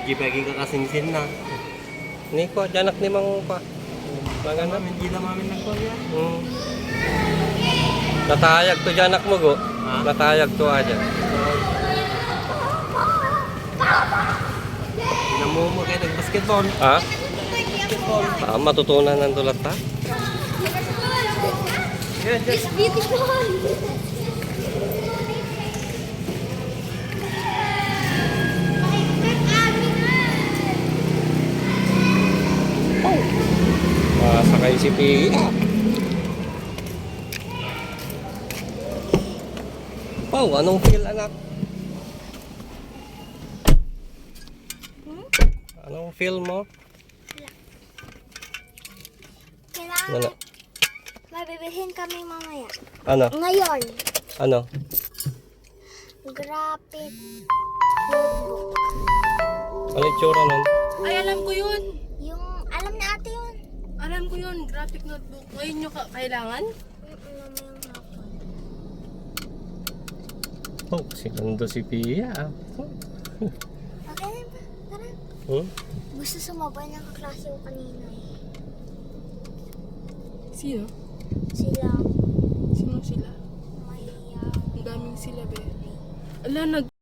Di bagi ka kasingsin na. Ni ko, janak ni mang pa. Maganda. Hindi na mamin nagpagya. Natayag to janak mo go. Ha? Natayag to aja. Namumo kayo nag-basketball. Ha? Basketball. Matutunan ng tulat ta. Yan, It's beautiful. Sakay si Piggy. Pau, anong feel anak? Anong feel mo? Kailangan Wala. mabibilhin kami mamaya. Ano? Ngayon, Ano? graphic notebook. Ano itsura nun? Ay, alam ko yun. Yung, alam na ate yun. Alam ko yun. Graphic notebook. Ngayon nyo kailangan? Mamayang hapon. Oh, sinundo si Pia. Okay na ba? Tara. Gusto sumabay ng kaklase ko kanina eh. Sino? Sila, Sino sila? may, Ang daming sila, be. Ala,